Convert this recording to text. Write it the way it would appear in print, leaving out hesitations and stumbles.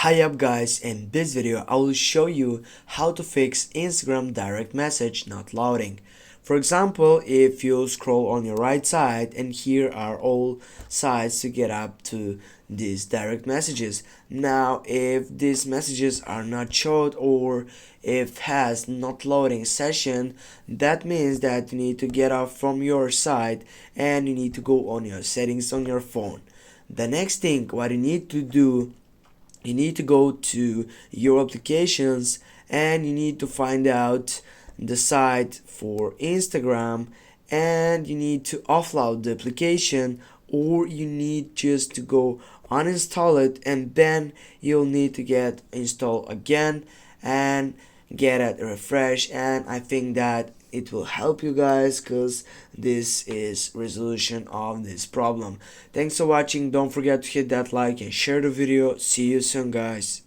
Hi up guys, in this video I will show you how to fix Instagram direct message not loading. For example, if you scroll on your right side and here are all sites to get up to these direct messages. Now if these messages are not showed or if has not loading session, that means that you need to get off from your site and you need to go on your settings on your phone. The next thing what you need to do, you need to go to your applications and you need to find out the site for Instagram and you need to offload the application, or you need just to go uninstall it and then you'll need to get install again and get it refresh. And I think that it will help you guys because this is resolution of this problem. Thanks for watching. Don't forget to hit that like and share the video. See you soon guys.